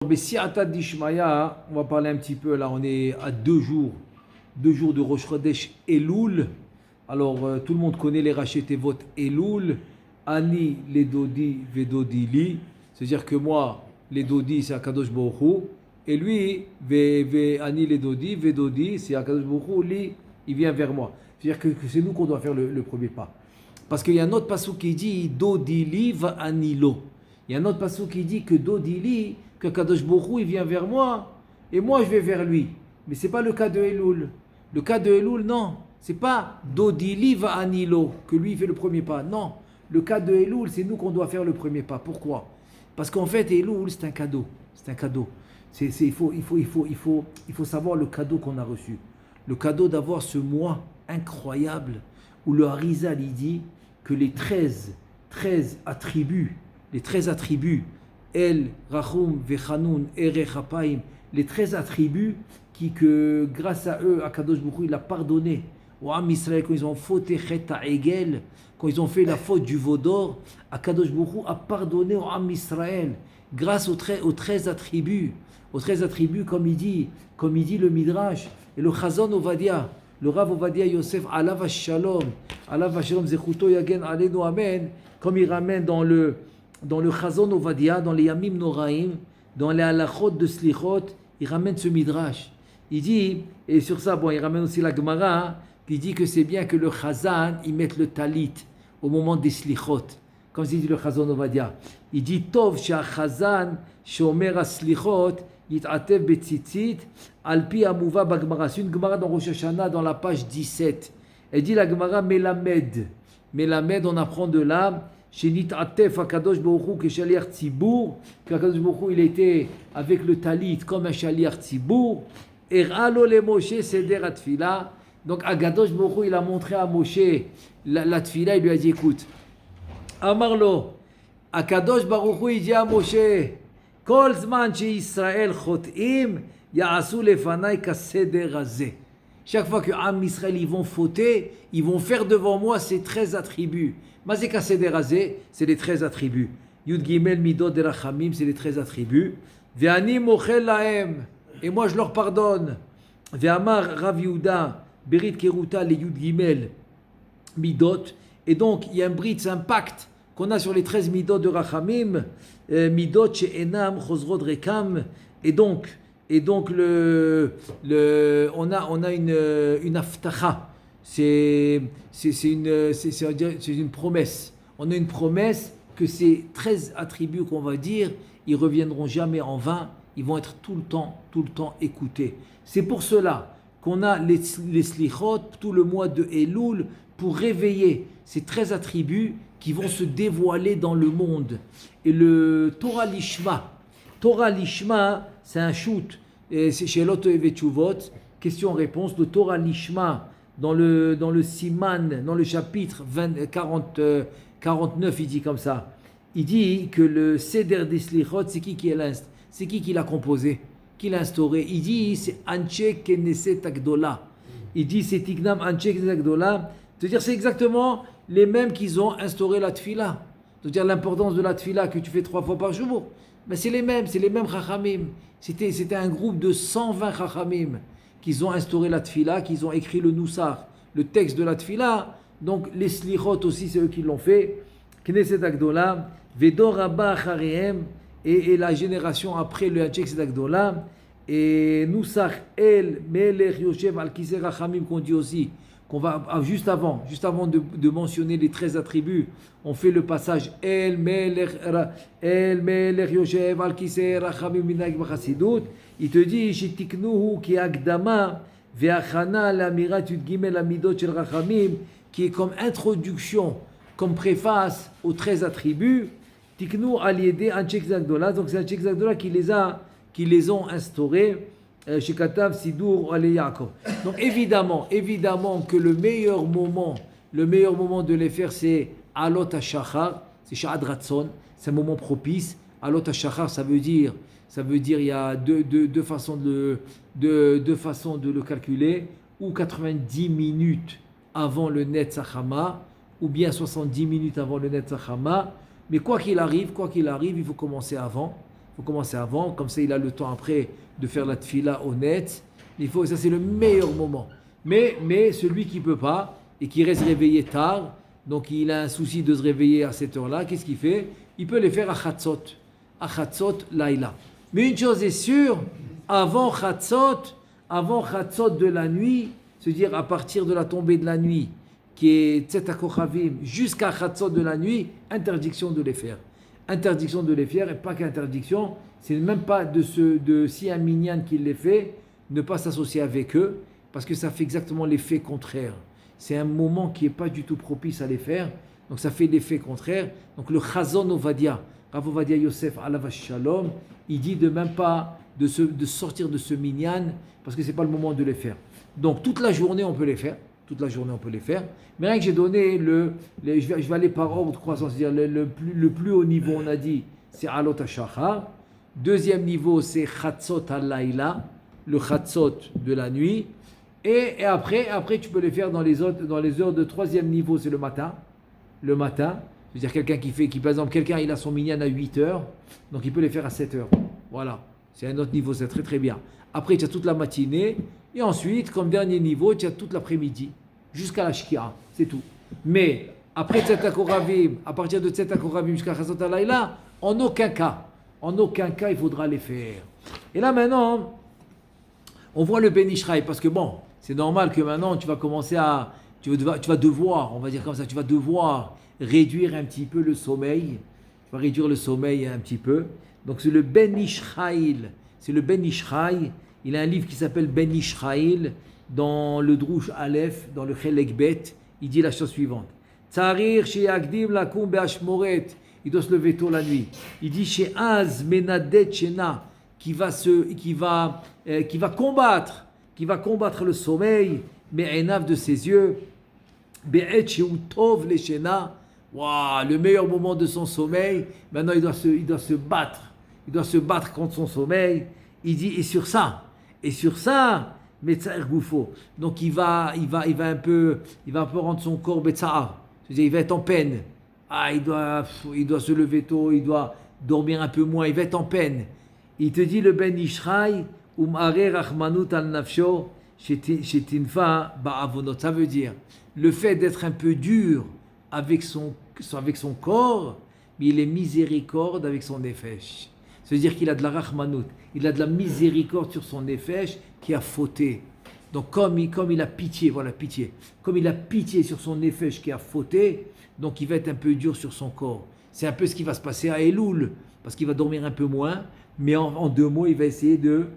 Bessiata d'Ishmaïa, on va parler un petit peu, là on est à 2 jours de Rosh Chodesh Elul. Alors tout le monde connaît les Rachetevot Elul, Ani les Dodi Vedodi Li, c'est-à-dire que moi, les Dodi c'est Akadosh Baruch Hu, et lui, Ani les Dodi, Vedodi c'est Akadosh Baruch Hu, Li, il vient vers moi. C'est-à-dire que c'est nous qu'on doit faire le premier pas. Parce qu'il y a un autre passage qui dit Dodi Li va Anilo. Il y a un autre passage qui dit que Dodi Li, que Kadosh Baruch Hu, il vient vers moi et moi je vais vers lui. Mais ce n'est pas le cas de Elul. Le cas de Elul, non. Ce n'est pas Dodi Li va Anilo, que lui il fait le premier pas. Non. Le cas de Elul, c'est nous qu'on doit faire le premier pas. Pourquoi? Parce qu'en fait, Elul, c'est un cadeau. C'est un cadeau. Il faut savoir le cadeau qu'on a reçu. Le cadeau d'avoir ce mois incroyable où le Harizal il dit que les 13 attributs, El, Rachum, Vechanoun, Ere, Chapaim, les 13 attributs que grâce à eux, Akadosh Baruch Hu, il a pardonné au Ham Israël quand ils ont fauté Cheta Egel, quand ils ont fait la faute du veau d'or, Akadosh Baruch Hu a pardonné au Ham Israël grâce aux 13 attributs. Aux 13 attributs, comme il dit le Midrash, et le Chazon Ovadia, le Rav Ovadia Yosef, Alav Shalom, Zechuto Yagen Alenu Amen, comme il ramène dans le Chazon Ovadia, dans les Yamim Noraim, dans les Halachot de Slichot, il ramène ce Midrash. Il dit, et sur ça, il ramène aussi la Gemara, qui dit que c'est bien que le Chazan, il mette le talit au moment des Slichot. Comme il dit le Chazon Ovadia. Il dit, Tov Shachazan, Shomer Slichot, Yitatev Betzitzit, Alpi Amuva Bagmara. C'est une Gemara dans Rosh Hashanah, dans la page 17. Elle dit la Gemara Melamed. Melamed, on apprend de là, chez Yitatev Akadosh Baruch Hu, que Shaliach Tzibour, qu'Akadosh Baruch Hu, il était avec le talit comme un Shaliach Tzibour. Eralo le Moshe Seder Atfila. Donc Akadosh Baruch Hu, il a montré à Moshe la Tfila, il lui a dit écoute, Amarlo, Akadosh Baruch Hu, il dit à Moshe, Kol zman Israël chotim, ya'asu lefanai kaseder hazeh. Chaque fois que Am Israël ils vont fauter, ils vont faire devant moi ces 13 attributs. Mazé kaseder hazeh, c'est les 13 attributs. Yud Gimel Midot Derachamim, c'est les 13 attributs. Ve'ani mochel lahem, et moi je leur pardonne. Ve'amar Rav Yehuda, Berit Keruta le Yud Gimel Midot, et donc il y a un brit, c'est un pacte qu'on a sur les 13 midot de Rachamim, midot chez Enam, Chosrod Rekam, et donc on a une aftacha, c'est une promesse. On a une promesse que ces 13 attributs qu'on va dire, ils reviendront jamais en vain, ils vont être tout le temps écoutés. C'est pour cela qu'on a les slichot, tout le mois de Elul, pour réveiller ces 13 attributs qui vont se dévoiler dans le monde. Et le Torah Lishma, c'est un shoot, et c'est chez Lot et Vetchuvot, question-réponse, le Torah Lishma, dans le Siman, dans le chapitre 49, il dit comme ça, il dit que le Seder des Slichot, c'est qui l'a composé, qui l'a instauré. Il dit, c'est Anche Knesset Agdola. Il dit, c'est Tignam Anche Knesset Agdola, c'est-à-dire c'est exactement les mêmes qu'ils ont instauré la tfila. C'est-à-dire l'importance de la tfila que tu fais 3 fois par jour. Mais c'est les mêmes chachamim. C'était un groupe de 120 chachamim qui ont instauré la tfila, qui ont écrit le Noussar, le texte de la tfila. Donc les slichot aussi, c'est eux qui l'ont fait. Knesset Agdola, Vedor Rabba Acharehem, et la génération après le Knesset Agdola, et Noussar El Melech Yoshev Al Kisei Rachamim qu'on dit aussi. Qu'on va juste avant de mentionner les 13 attributs, on fait le passage El Melech Yoshev Al Kisei Rachamim Minhag B'Chassidut. Il te dit Shetiknuhu ki Akdama ve'achana l'amirat Yud Gimel Amidot shel Rachamim, qui est comme introduction, comme préface aux 13 attributs. Tiknu al yedei Anshei Gdola, donc c'est Anshei Gdola qui les ont instaurés. Chez Katav Sidur Ale Yaakov. Donc évidemment que le meilleur moment de les faire, c'est Alot HaShachar, c'est Sha'ad Ratzon, c'est un moment propice. Alot HaShachar, ça veut dire il y a deux façons de le calculer, ou 90 minutes avant le Netzach Hama, ou bien 70 minutes avant le Netzach Hama. Mais quoi qu'il arrive, il faut commencer avant. faut commencer avant, comme ça il a le temps après de faire la tfila honnête. Ça c'est le meilleur moment. Mais celui qui ne peut pas et qui reste réveillé tard, donc il a un souci de se réveiller à cette heure-là, qu'est-ce qu'il fait? Il peut les faire à Chatzot Laïla. Mais une chose est sûre, avant Chatzot de la nuit, c'est-à-dire à partir de la tombée de la nuit, qui est Tzet HaKochavim, jusqu'à Chatzot de la nuit, interdiction de les faire. Interdiction de les faire, et pas qu'interdiction, c'est même pas si un minyan qui les fait, ne pas s'associer avec eux, parce que ça fait exactement l'effet contraire. C'est un moment qui n'est pas du tout propice à les faire, donc ça fait l'effet contraire. Donc le Chazon Ovadia, Rav Ovadia Yosef Alav Shalom, il dit de même pas de sortir de ce minyan, parce que ce n'est pas le moment de les faire. Donc toute la journée on peut les faire, mais rien que j'ai donné, je vais aller par ordre croissant, c'est-à-dire le plus haut niveau, on a dit, c'est Alot HaShachar. Deuxième niveau, c'est Chatzot HaLaïla, le Chatzot de la nuit. Et après, tu peux les faire dans les heures de troisième niveau, c'est le matin. C'est-à-dire par exemple, quelqu'un il a son minyan à 8 heures, donc il peut les faire à 7 heures. Voilà, c'est un autre niveau, c'est très très bien. Après, tu as toute la matinée, et ensuite, comme dernier niveau, tu as toute l'après-midi, jusqu'à la Shkia, c'est tout. Mais après Tzet HaKochavim, à partir de Tzet HaKochavim jusqu'à Chatzot HaLaïla, en aucun cas, il faudra les faire. Et là maintenant, on voit le Ben Ishraï, parce que bon, c'est normal que maintenant tu vas commencer tu vas devoir, on va dire comme ça, tu vas devoir réduire un petit peu le sommeil. Tu vas réduire le sommeil un petit peu. Donc c'est le Ben Ishraï. Il a un livre qui s'appelle Ben Ishraï, dans le Drush Aleph, dans le Chelek Bet, il dit la chose suivante. Tzarir she'yakdim lakum be'ashmoret. Il doit se lever tôt la nuit. Il dit chez Az Menadet Shena, qui va combattre le sommeil, Me'enav de ses yeux, Be'et Sheu Tov le Shena, le meilleur moment de son sommeil. Maintenant il doit se battre contre son sommeil. Il dit et sur ça, Metzaer Goufo. Donc il va un peu rendre son corps Betzaar. C'est-à-dire il va être en peine. Il doit se lever tôt, il doit dormir un peu moins, il va être en peine. Il te dit le Ben Ishraï, Umare Rachmanut al Nafsho, Shetinfa Ba'avonot. Ça veut dire le fait d'être un peu dur avec son corps, mais il est miséricorde avec son nefesh. C'est-à-dire qu'il a de la Rachmanut, il a de la miséricorde sur son nefesh qui a fauté. Donc comme il a pitié, comme il a pitié sur son nefesh qui a fauté, donc il va être un peu dur sur son corps. C'est un peu ce qui va se passer à Elul, parce qu'il va dormir un peu moins, mais en 2 mots, il va essayer de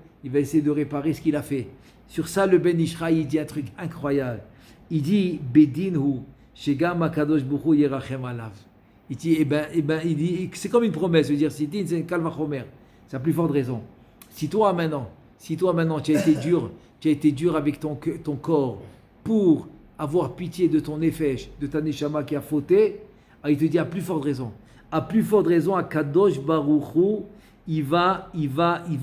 réparer ce qu'il a fait. Sur ça, le Ben Ishraï, il dit un truc incroyable. Il dit, Bedinhu, Shegam Akadosh Bukhu Yerachem Alav. Il dit, c'est comme une promesse, je veux dire, si c'est un Kalvachomer, c'est la plus forte raison. Si toi maintenant, tu as été dur avec ton corps pour avoir pitié de ton nefesh, de ta neshama qui a fauté, il te dit à plus forte raison. À plus forte raison, à Kadosh Baruch il va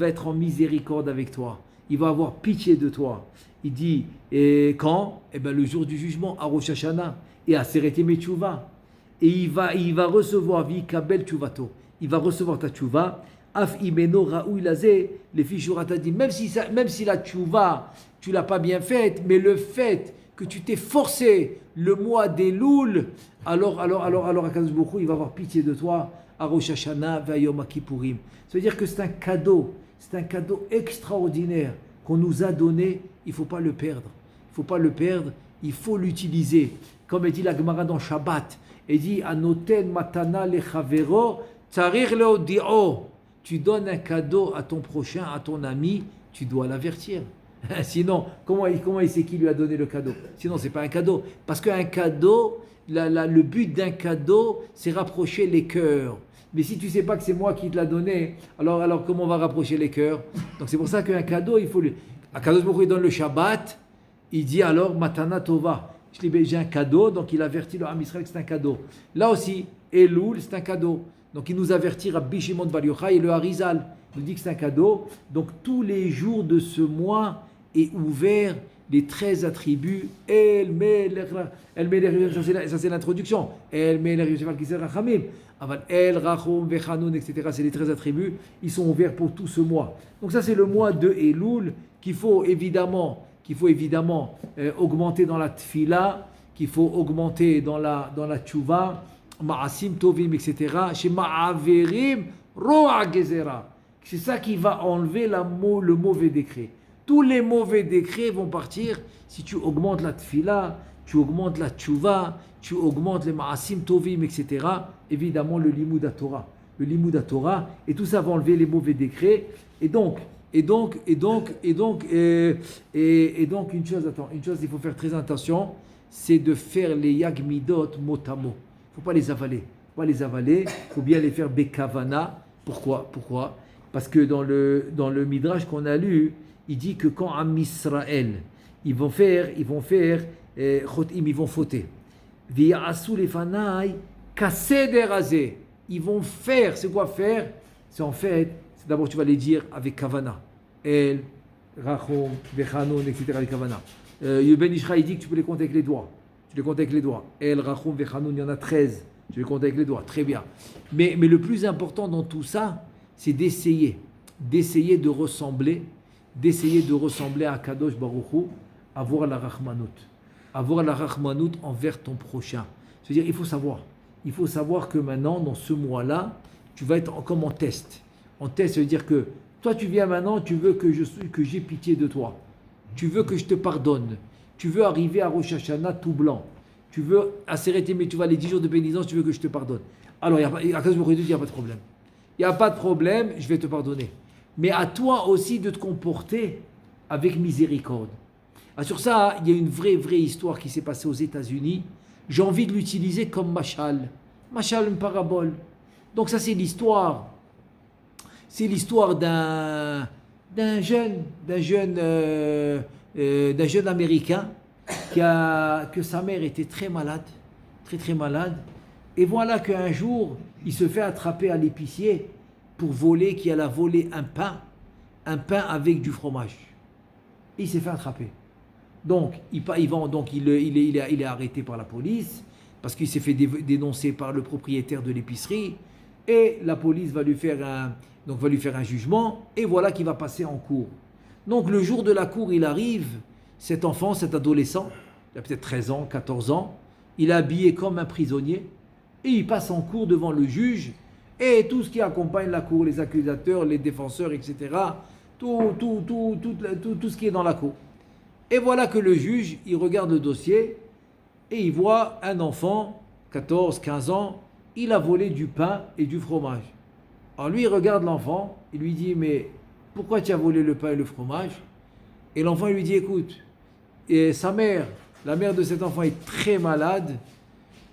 être en miséricorde avec toi. Il va avoir pitié de toi. Il dit, et quand? Le jour du jugement, à Rosh Hashanah, et à Seret Yemei Teshuvah. Et il va recevoir, Vikabel Teshuvато. Il va recevoir ta Teshuvah. Af imeno raoui lazé, les fichura t'a dit, même si la Teshuvah, tu l'as pas bien faite, mais le fait que tu t'es forcé le mois des Loul, alors Akadosh Baruch Hu, il va avoir pitié de toi à Rosh Hashanah va Yom Kippourim. Ça veut dire que c'est un cadeau extraordinaire qu'on nous a donné, il faut pas le perdre. Il faut l'utiliser. Comme dit la Gemara dans Shabbat, elle dit Anoten matana lechavero tzarir leodio. Tu donnes un cadeau à ton prochain, à ton ami, tu dois l'avertir. Sinon, comment il sait qui lui a donné le cadeau? Sinon, c'est pas un cadeau. Parce qu'un cadeau, le but d'un cadeau, c'est rapprocher les cœurs. Mais si tu sais pas que c'est moi qui te l'a donné, alors comment on va rapprocher les cœurs? Donc c'est pour ça qu'un cadeau, il faut lui... Akadosh Baruch Hu, il donne le Shabbat, il dit alors Matana Tova. J'ai un cadeau, donc il avertit le Ham Israël que c'est un cadeau. Là aussi, Elul, c'est un cadeau. Donc il nous avertit Rabbi Shimon Bar Yochai et le Harizal. Il nous dit que c'est un cadeau. Donc tous les jours de ce mois est ouvert les 13 attributs, El Melech, ça c'est l'introduction, El Melech Yosef al-Kisei Rachamim, El Rachum Vechanoun, etc. C'est les 13 attributs, ils sont ouverts pour tout ce mois. Donc ça c'est le mois de Elul qu'il faut évidemment augmenter dans la tfila, qu'il faut augmenter dans la tchouva, Ma'asim Tovim, etc. Chez Ma'averim Ro'a Gezerah. C'est ça qui va enlever le mauvais décret. Tous les mauvais décrets vont partir si tu augmentes la tfila, tu augmentes la tchouva, tu augmentes les ma'asim tovim, etc. Évidemment, le limud Torah. Le limud Torah, et tout ça va enlever les mauvais décrets. Et donc, une chose, il faut faire très attention, c'est de faire les yagmidot mot à mot. Il ne faut pas les avaler. Il faut bien les faire bekavana. Pourquoi? Parce que dans le midrash qu'on a lu, il dit que quand Am Israël, ils vont fauter. V'ya'asu lefanai kaseder hazeh. Ils vont faire, c'est quoi faire? C'est d'abord tu vas les dire avec kavana. El, Rachom, Vechanoun, etc. avec kavana. Ben Ishra, il dit que tu peux les compter avec les doigts. Tu les comptes avec les doigts. El, Rachom, Vechanoun, il y en a 13. Tu les comptes avec les doigts. Très bien. Mais le plus important dans tout ça, c'est d'essayer de ressembler à Kadosh Baruch Hu, avoir la Rachmanout envers ton prochain. C'est-à-dire, il faut savoir que maintenant, dans ce mois-là, tu vas être comme en test. En test, ça veut dire que toi, tu viens maintenant, tu veux que j'ai pitié de toi. Tu veux que je te pardonne. Tu veux arriver à Rosh Hashanah tout blanc. Tu veux, à Seret mais tu vas les 10 jours de pénitence, tu veux que je te pardonne. Alors, à Kadosh Baruch Hu, il n'y a pas de problème. Il n'y a pas de problème, je vais te pardonner. Mais à toi aussi de te comporter avec miséricorde. Sur ça, il y a une vraie histoire qui s'est passée aux États-Unis. J'ai envie de l'utiliser comme mashal. Mashal, une parabole. Donc ça, c'est l'histoire. C'est l'histoire d'un jeune Américain que sa mère était très malade. Très malade. Et voilà qu'un jour, il se fait attraper à l'épicier qu'il a volé un pain avec du fromage. Et il s'est fait attraper. Donc, il est arrêté par la police parce qu'il s'est fait dénoncer par le propriétaire de l'épicerie et la police va lui faire un jugement et voilà qu'il va passer en cour. Donc, le jour de la cour, il arrive, cet adolescent, il a peut-être 13 ans, 14 ans, il est habillé comme un prisonnier et il passe en cour devant le juge. Et tout ce qui accompagne la cour, les accusateurs, les défenseurs, etc., tout ce qui est dans la cour. Et voilà que le juge, il regarde le dossier et il voit un enfant, 14, 15 ans, il a volé du pain et du fromage. Alors lui, il regarde l'enfant, il lui dit, mais pourquoi tu as volé le pain et le fromage? Et l'enfant, il lui dit, écoute, et sa mère, la mère de cet enfant est très malade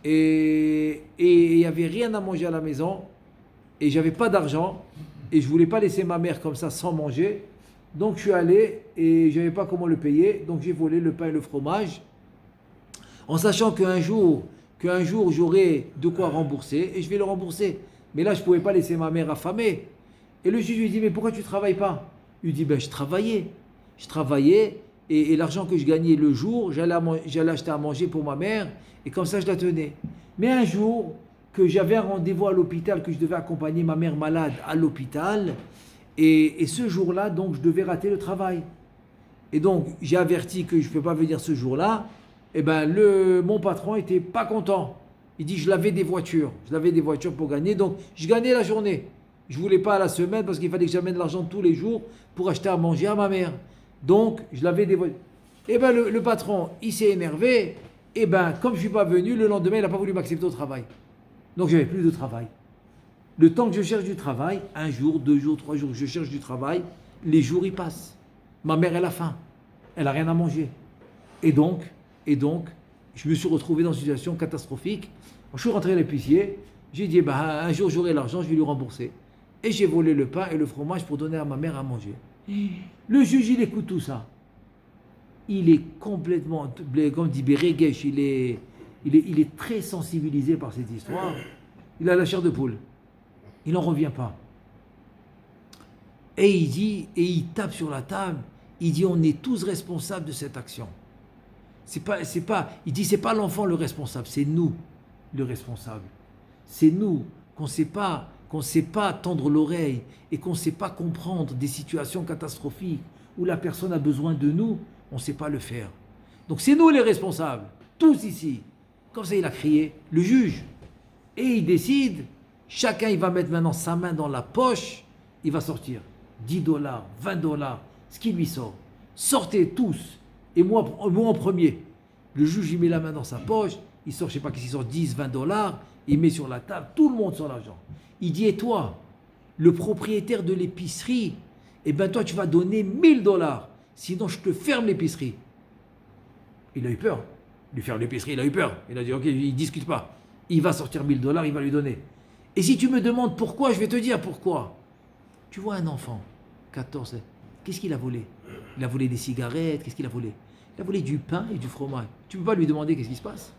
et il n'y avait rien à manger à la maison. Et j'avais pas d'argent et je voulais pas laisser ma mère comme ça sans manger. Donc je suis allé et j'avais pas comment le payer. Donc j'ai volé le pain et le fromage en sachant qu'un jour j'aurai de quoi rembourser et je vais le rembourser. Mais là je pouvais pas laisser ma mère affamée. Et le juge lui dit mais pourquoi tu travailles pas? Il lui dit ben je travaillais et l'argent que je gagnais le jour j'allais acheter à manger pour ma mère et comme ça je la tenais. Mais un jour que j'avais un rendez-vous à l'hôpital, que je devais accompagner ma mère malade à l'hôpital. Et ce jour-là, donc, je devais rater le travail. Et donc, j'ai averti que je ne peux pas venir ce jour-là. Et bien, mon patron n'était pas content. Il dit, je l'avais des voitures pour gagner. Donc, je gagnais la journée. Je ne voulais pas à la semaine parce qu'il fallait que j'amène de l'argent tous les jours pour acheter à manger à ma mère. Donc, je l'avais des voitures. Et bien, le patron, il s'est énervé. Et bien, comme je ne suis pas venu, le lendemain, il n'a pas voulu m'accepter au travail. Donc, je n'avais plus de travail. Le temps que je cherche du travail, 1 jour, 2 jours, 3 jours, je cherche du travail, les jours, ils passent. Ma mère, elle a faim. Elle n'a rien à manger. Et donc, je me suis retrouvé dans une situation catastrophique. Je suis rentré à l'épicier. J'ai dit, un jour, j'aurai l'argent, je vais lui rembourser. Et j'ai volé le pain et le fromage pour donner à ma mère à manger. Le juge, il écoute tout ça. Il est complètement, comme dit Béréguèche, il est très sensibilisé par cette histoire. Il a la chair de poule. Il n'en revient pas. Et il dit, et il tape sur la table, Il dit, on est tous responsables de cette action. Il dit, c'est pas l'enfant le responsable, c'est nous le responsable. C'est nous qu'on ne sait pas tendre l'oreille et qu'on ne sait pas comprendre des situations catastrophiques où la personne a besoin de nous, on ne sait pas le faire. Donc c'est nous les responsables, tous ici. Comme ça, il a crié, le juge. Et il décide, chacun il va mettre maintenant sa main dans la poche, il va sortir $10, $20, ce qui lui sort. Sortez tous, et moi en premier. Le juge il met la main dans sa poche, il sort, je ne sais pas qu'est-ce qu'il sort, $10, $20, il met sur la table, tout le monde sort l'argent. Il dit, et toi, le propriétaire de l'épicerie, eh bien toi tu vas donner $1000, sinon je te ferme l'épicerie. Il a eu peur. Lui faire l'épicerie, il a eu peur. Il a dit, ok, il ne discute pas. Il va sortir $1000, il va lui donner. Et si tu me demandes pourquoi, je vais te dire pourquoi. Tu vois un enfant, 14 ans, qu'est-ce qu'il a volé? Il a volé des cigarettes, qu'est-ce qu'il a volé? Il a volé du pain et du fromage. Tu ne peux pas lui demander qu'est-ce qui se passe.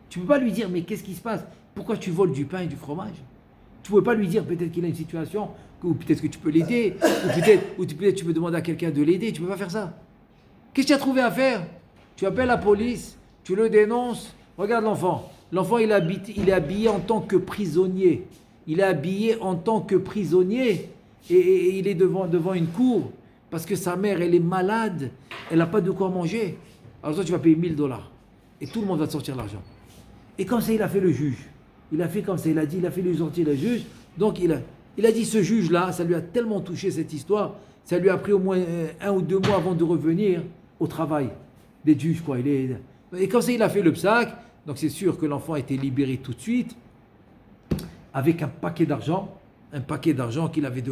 Tu ne peux pas lui dire, mais qu'est-ce qui se passe? Pourquoi tu voles du pain et du fromage? Tu ne peux pas lui dire, peut-être qu'il a une situation, ou peut-être que tu peux l'aider, ou peut-être tu peux demander à quelqu'un de l'aider. Tu ne peux pas faire ça. Qu'est-ce que tu as trouvé à faire? Tu appelles la police, tu le dénonces. Regarde l'enfant. L'enfant, il est habillé en tant que prisonnier. Il est habillé en tant que prisonnier et il est devant une cour parce que sa mère, elle est malade, elle n'a pas de quoi manger. Alors toi, tu vas payer $1000 et tout le monde va te sortir l'argent. Et comme ça, il a fait le juge. Il a fait comme ça, il a fait le sortir le juge. Donc, il a dit, ce juge-là, ça lui a tellement touché cette histoire, ça lui a pris au moins 1 ou 2 mois avant de revenir au travail des juges, quoi. Et comme ça, il a fait le psaque. Donc c'est sûr que l'enfant a été libéré tout de suite avec un paquet d'argent qu'il avait de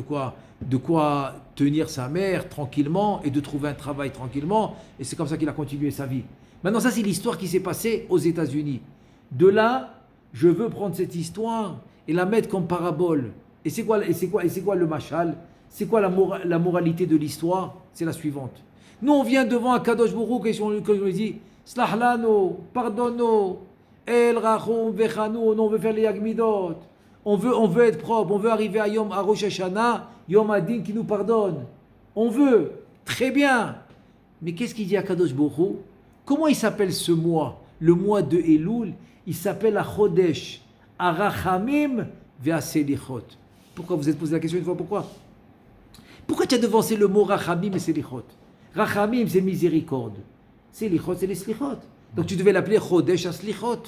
quoi tenir sa mère tranquillement et de trouver un travail tranquillement. Et c'est comme ça qu'il a continué sa vie. Maintenant, ça c'est l'histoire qui s'est passée aux États-Unis. De là, je veux prendre cette histoire et la mettre comme parabole. Et c'est quoi le mashal? C'est quoi la moralité de l'histoire? C'est la suivante. Nous, on vient devant un Kadosh Baruch Hu et on lui dit Slahlano, pardonne-nous, El Rachum Vechanu, on veut faire les Yagmidot, on veut être propre, on veut arriver à Rosh Hashanah, Yom Adin qui nous pardonne. On veut, très bien. Mais qu'est-ce qu'il dit à Kadosh Baruch Hu? Comment il s'appelle ce mois? Le mois de Elul, il s'appelle Chodesh, Arachamim Ve'aselichot. Pourquoi vous êtes posé la question une fois? Pourquoi tu as devancé le mot Rachamim et Selichot? Rachamim, c'est miséricorde. Selichot, c'est les slichot. Donc tu devais l'appeler Chodesh HaSlichot.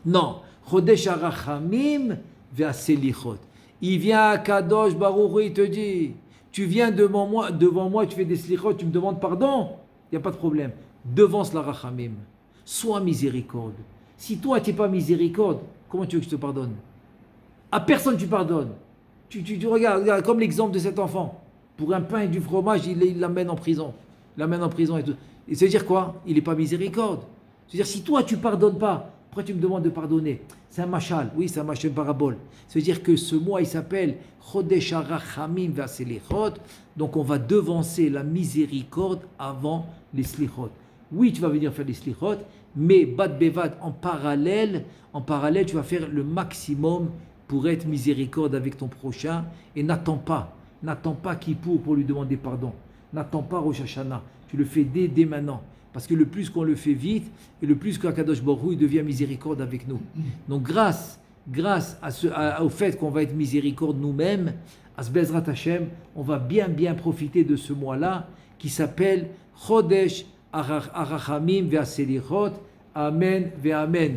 Non, Chodesh HaRachamim ve'aselichot. Il vient à Kadosh Baruch Hu, il te dit, tu viens devant moi, tu fais des slichot, tu me demandes pardon. Il n'y a pas de problème. Devance la Rachamim. Sois miséricorde. Si toi, tu n'es pas miséricorde, comment tu veux que je te pardonne? À personne tu pardonnes. Tu regardes, comme l'exemple de cet enfant. Pour un pain et du fromage, il l'amène en prison. Il l'amène en prison et tout. Et ça veut dire quoi? Il n'est pas miséricorde. C'est-à-dire, si toi, tu ne pardonnes pas, pourquoi tu me demandes de pardonner? C'est un machal. Oui, c'est un machal parabole. Ça veut dire que ce mois, il s'appelle Chodesh HaRachamim ve'aselichot. Donc, on va devancer la miséricorde avant les slichot. Oui, tu vas venir faire les slichot, mais bad bevad, en parallèle, tu vas faire le maximum pour être miséricorde avec ton prochain. Et n'attends pas Kippour pour lui demander pardon. N'attends pas Rosh Hashanah. Tu le fais dès maintenant. Parce que le plus qu'on le fait vite, et le plus qu'Akadosh Baruch Hu, il devient miséricorde avec nous. Donc grâce au fait qu'on va être miséricorde nous-mêmes, à ce Bezrat Hashem, on va bien profiter de ce mois-là qui s'appelle Chodesh Arachamim Ve'aselichot. Amen Ve'amen.